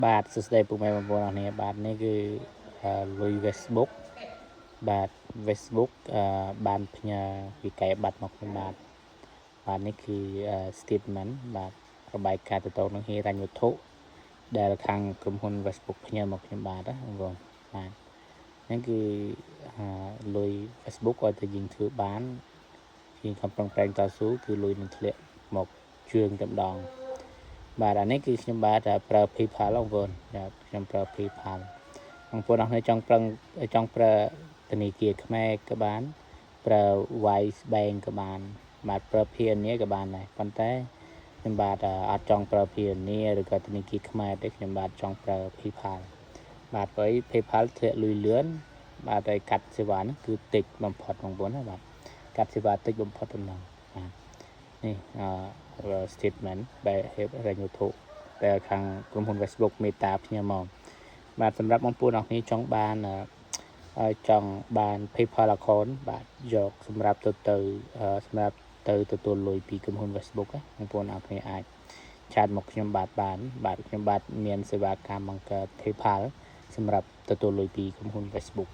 បាទសួស្តីពុកម៉ែបងប្អូនអរគ្នាបាទនេះគឺលុយ Facebook បាទ Facebook បានផ្ញើវិក័យប័ត្រមកខ្ញុំបាទនេះគឺ statement បាទរបាយការណ៍ទៅនឹងហិរញ្ញវត្ថុដែលខាងក្រុមហ៊ុន Facebook ផ្ញើមកខ្ញុំបាទណាបងប្អូនបាទនេះគឺលុយ Facebook ឲ្យតែយើងធ្វើបានយើងខំប្រឹងប្រែងតស៊ូគឺលុយនឹងធ្លាក់មកជើងតែម្ដងបាទអានេះគឺខ្ញុំបាទប្រើ PayPal បងប្អូនបាទខ្ញុំប្រើ PayPal បងប្អូនអរគ្នាចង់ប្រើធនាគារខ្មែរក៏បានប្រើ Wise Bank ក៏បានបាទប្រើ Payoneer ក៏បានដែរប៉ុន្តែខ្ញុំបាទអត់ចង់ប្រើ Payoneer ឬក៏ធនាគារខ្មែរទេខ្ញុំបាទចង់ប្រើ PayPal បាទព្រោះ PayPal ធ្លាក់លុយលឿនបាទហើយកាត់សេវាហ្នឹងគឺតិចបំផុតបងប្អូនណាបាទកាត់សេវាតិចបំផុតប៉ុណ្ណឹងបាទនេះstatement បែបរញ្ញវត្ថុដែលខាងក្រុមហ៊ុន Facebook មេតាផ្ញើមកបាទសម្រាប់បងប្អូនអរគ្នាចង់បាន PayPal account បាទយកសម្រាប់ទៅទទួលលុយពីក្រុមហ៊ុន Facebook បងប្អូនអរគ្នាអាចឆាតមកខ្ញុំបាទខ្ញុំបាទមានសេវាកម្មបង្កើត PayPal សម្រាប់ទទួលលុយពីក្រុមហ៊ុន Facebook